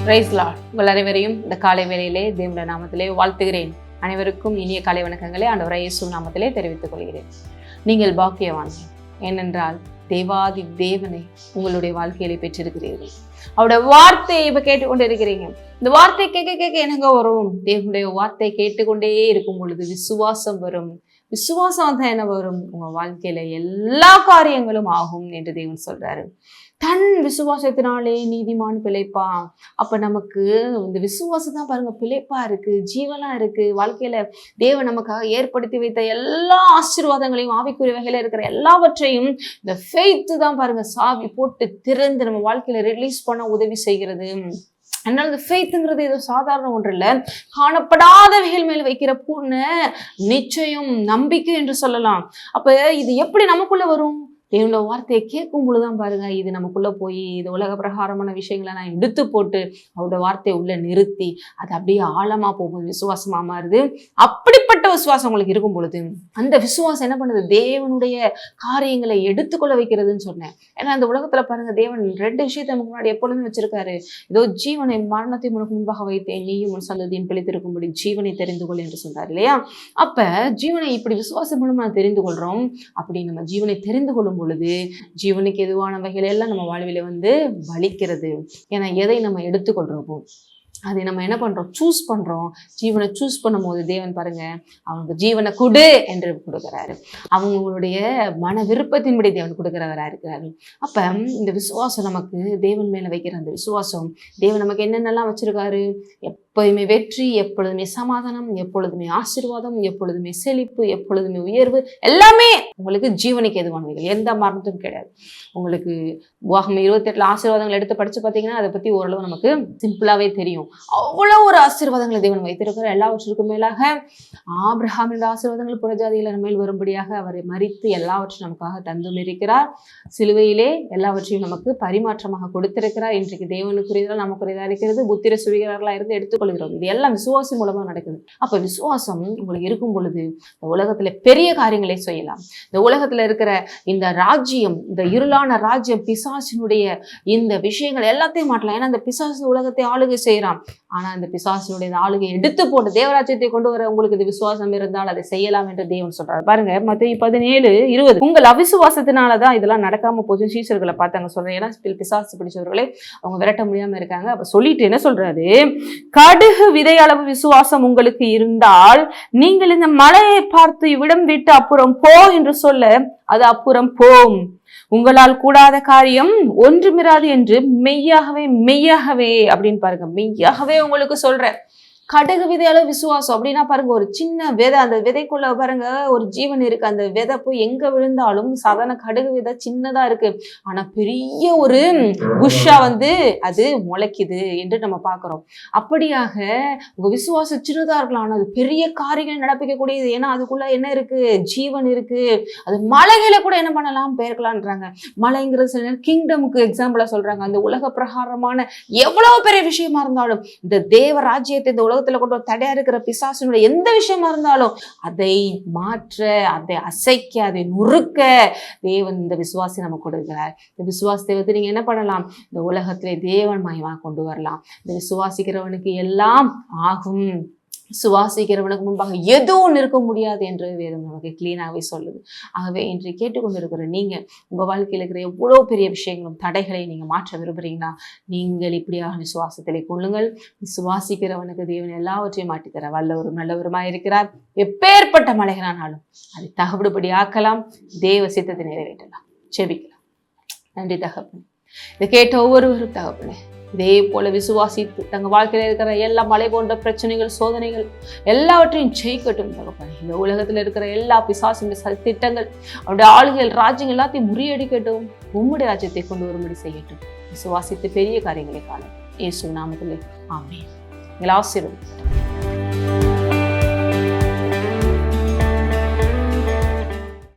Price Lord. உங்கள் அனைவரையும் இந்த காலை வேளையிலே தேவனுடைய நாமத்திலே வாழ்த்துகிறேன். அனைவருக்கும் இனிய காலை வணக்கங்களை ஆண்டவராகிய இயேசு நாமத்திலே தெரிவித்துக் கொள்கிறேன். நீங்கள் பாக்கியவான்கள், ஏனென்றால் தேவாதி தேவனை உங்களுடைய வாழ்க்கையிலே பெற்றிருக்கிறீர்கள். அவருடைய வார்த்தையை இப்ப கேட்டுக்கொண்டு இருக்கிறீங்க. இந்த வார்த்தை கேட்க கேட்க என்னங்க வரும்? தேவனுடைய வார்த்தை கேட்டுக்கொண்டே இருக்கும் பொழுது விசுவாசம் வரும். விசுவாசம் தான் என்ன வரும்? உங்க வாழ்க்கையில எல்லா காரியங்களும் ஆகும் என்று தேவன் சொல்றாரு. தன் விசுவாசத்தினாலே நீதிமான் பிழைப்பான். அப்ப நமக்கு இந்த விசுவாசம் தான் பாருங்க பிழைப்பா இருக்கு, ஜீவனா இருக்கு. வாழ்க்கையில தேவன் நமக்காக ஏற்படுத்தி வைத்த எல்லா ஆசீர்வாதங்களையும், ஆவிக்குரிய வகையில இருக்கிற எல்லாவற்றையும் இந்த ஃபெய்த் தான் பாருங்க சாவி போட்டு திறந்து நம்ம வாழ்க்கையில ரிலீஸ் பண்ண உதவி செய்கிறது. அதனால இந்த ஃபெய்த்துங்கிறது ஏதோ சாதாரண ஒன்று இல்லை, காணப்படாதவைகள் மேல் வைக்கிற பூர்ண நிச்சயம், நம்பிக்கை என்று சொல்லலாம். அப்ப இது எப்படி நமக்குள்ள வரும்? தேவனோட வார்த்தையை கேட்கும் பொழுதுதான் பாருங்க இது நமக்குள்ள போய் இது உலக பிரகாரமான விஷயங்களை நான் எடுத்து போட்டு அவரோட வார்த்தையை உள்ள நிறுத்தி அது அப்படியே ஆழமா போகும், விசுவாசமா மாறுது. அப்படிப்பட்ட விசுவாசம் உங்களுக்கு இருக்கும் பொழுது அந்த விசுவாசம் என்ன பண்ணுது? தேவனுடைய காரியங்களை எடுத்துக்கொள்ள வைக்கிறதுன்னு சொன்னேன். ஏன்னா அந்த உலகத்துல பாருங்க தேவன் 2 விஷயத்தை நமக்கு முன்னாடி எப்பொழுதும் வச்சிருக்காரு. ஏதோ ஜீவனை மரணத்தை உனக்கு முன்பாக வைத்தேன், நீயும் உன் சந்ததியின் பிழைத்திருக்கும்படி ஜீவனை தெரிந்து கொள் என்று சொன்னார் இல்லையா? அப்ப ஜீவனை இப்படி விசுவாசம் மூலமா நம்ம தெரிந்து கொள்றோம். அப்படி நம்ம ஜீவனை தெரிந்து கொள்ளும் பொழுது ஜீவனுக்கு எதுவான வகையில எல்லாம் நம்ம வாழ்வில வலிக்கிறது. ஏன்னா எதை நம்ம எடுத்துக்கொள்றோமோ அதை நம்ம என்ன பண்றோம்? சூஸ் பண்றோம். ஜீவனை சூஸ் பண்ணும் போது தேவன் பாருங்க அவங்க ஜீவனை கொடு என்று கொடுக்கிறாரு. அவங்களுடைய மன விருப்பத்தின்படி தேவன் கொடுக்கிறவரா இருக்கிறாரு. அப்ப இந்த விசுவாசம் நமக்கு தேவன் மேல வைக்கிற அந்த விசுவாசம் தேவன் நமக்கு என்னென்னலாம் வச்சிருக்காரு? எப்போதுமே வெற்றி, எப்பொழுதுமே சமாதானம், எப்பொழுதுமே ஆசீர்வாதம், எப்பொழுதுமே செழிப்பு, எப்பொழுதுமே உயர்வு, எல்லாமே உங்களுக்கு ஜீவனுக்கு எதுவானவைகள், எந்த மரணத்தும் கிடையாது. உங்களுக்கு உலகம் 28 ஆசீர்வாதங்கள் எடுத்து படிச்சு பார்த்தீங்கன்னா அதை பத்தி ஓரளவு நமக்கு சிம்பிளாவே தெரியும். அவ்வளோ ஒரு ஆசீர்வாதங்களை தேவன் வைத்திருக்கிற. எல்லாவற்றுக்கும் மேலாக ஆபிரகாமின் ஆசீர்வாதங்கள் புறஜாதியில நம்ம மேல் வரும்படியாக அவரை மரித்து எல்லாவற்றையும் நமக்காக தந்தும் இருக்கிறார். சிலுவையிலே எல்லாவற்றையும் நமக்கு பரிமாற்றமாக கொடுத்திருக்கிறார். இன்றைக்கு தேவனுக்குரியதா நமக்குரியதா இருக்கிறது. புத்திர சுவிகர்களா இருந்து எடுத்து இது எல்லாம் விசுவாசம் மூலமா நடக்குது. அப்ப விசுவாசம் உங்களுக்கு இருக்கும் பொழுது இந்த உலகத்துல பெரிய காரியங்களை செய்யலாம். இந்த உலகத்துல இருக்கிற இந்த ராஜ்யம், இந்த இருளான ராஜ்யம், பிசாசினுடைய இந்த விஷயங்கள் எல்லாத்தையும் மாட்டலாம். ஏன்னா இந்த பிசாசு உலகத்தை ஆளுகை செய்யறான். ஆனா இந்த பிசாசினுடைய ஆளுகை எடுத்து போட்டு தேவராஜ்யத்தை கொண்டு வர உங்களுக்கு இது விசுவாசம் இருந்தால் அதை செய்யலாம் என்று தேவன் சொல்றாரு. பாருங்க மத்தேயு 17:20. உங்கள் அவிசுவாசத்தினாலதான் இதெல்லாம் நடக்காம போச்சு. சீசர்களை பார்த்தாங்க சொல்றேன். ஏன்னா பிசாசு பிடிச்சவர்களை அவங்க விரட்ட முடியாம இருக்காங்க. அப்ப சொல்லிட்டு என்ன சொல்றாரு? கடுகு விதை அளவு விசுவாசம் உங்களுக்கு இருந்தால் நீங்கள் இந்த மலையை பார்த்து இவ்விடம் விட்டு அப்புறம் போ என்று சொல்ல அது அப்புறம் போம். உங்களால் கூடாத காரியம் ஒன்றுமிராது என்று மெய்யாகவே அப்படின்னு பாருங்க, மெய்யாகவே உங்களுக்கு சொல்றேன். கடுகு விதை அளவு விசுவாசம் அப்படின்னா பாருங்க ஒரு சின்ன விதை, அந்த விதைக்குள்ள பாருங்க ஒரு ஜீவன் இருக்கு. அந்த விதை போய் எங்க விழுந்தாலும் சாதாரண கடுகு விதை சின்னதா இருக்கு, ஆனா பெரிய ஒரு புஷ்ஷா அது முளைக்குது என்று நம்ம பாக்குறோம். அப்படியாக உங்க விசுவாசம் சின்னதா இருக்கலாம், ஆனா அது பெரிய காரியங்கள் நடப்பிக்கக்கூடியது. ஏன்னா அதுக்குள்ள என்ன இருக்கு? ஜீவன் இருக்கு. அது மலைகளை கூட என்ன பண்ணலாம்? பெயர்க்கலான்றாங்க. மலைங்கிறது சில நேரம் கிங்டமுக்கு எக்ஸாம்பிளா சொல்றாங்க. அந்த உலக பிரகாரமான எவ்வளவு பெரிய விஷயமா இருந்தாலும் இந்த தேவ ராஜ்யத்தை இந்த உலகத்துல கொண்டு தடையா இருக்கிற பிசாசினுடைய எந்த விஷயமா இருந்தாலும் அதை மாற்ற, அதை அசைக்க, அதை நுறுக்க தேவன் இந்த விசுவாசி நமக்கு கொடுக்கிறார். இந்த விசுவாசத்தை நீங்க என்ன பண்ணலாம்? இந்த உலகத்திலே தேவன் மயமா கொண்டு வரலாம். இந்த விசுவாசிக்கிறவனுக்கு எல்லாம் ஆகும். சுவாசிக்கிறவனுக்கு முன்பாக எதுவும் நிற்க முடியாது என்று வேதம் நமக்கு கிளீனாகவே சொல்லுது. ஆகவே இன்று கேட்டுக்கொண்டிருக்கிற நீங்க உங்க வாழ்க்கையில் இருக்கிற எவ்வளவு பெரிய விஷயங்களும் தடைகளை நீங்க மாற்ற விரும்புறீங்கன்னா நீங்கள் இப்படியாக விசுவாசத்திலே கொள்ளுங்கள். விசுவாசிக்கிறவனுக்கு தேவன் எல்லாவற்றையும் மாட்டித்தர வல்லவரும் நல்லவருமாய் இருக்கிறார். எப்பேற்பட்ட மலைகளானாலும் அதை தகவடுபடி ஆக்கலாம், தேவ சித்தத்தை நிறைவேற்றலாம். செபிக்கலாம். நன்றி தகப்பனே. இதை கேட்ட ஒவ்வொருவரும் தகப்பனே இதே போல விசுவாசித்து தங்க வாழ்க்கையில இருக்கிற எல்லா மலை போன்ற பிரச்சனைகள், சோதனைகள் எல்லாவற்றையும் ஜெயிக்கட்டும் தகப்பனே. இந்த உலகத்துல இருக்கிற எல்லா பிசாசுடைய திட்டங்கள், அவருடைய ஆளுகள், ராஜ்யங்கள் எல்லாத்தையும் முறியடிக்கட்டும். உம்முடைய ராஜ்யத்தை கொண்டு வரும்படி செய்யட்டும். விசுவாசித்து பெரிய காரியங்களை காண இயேசு நாமத்திலே ஆமென். ஆசீர்வதிக்கட்டும்.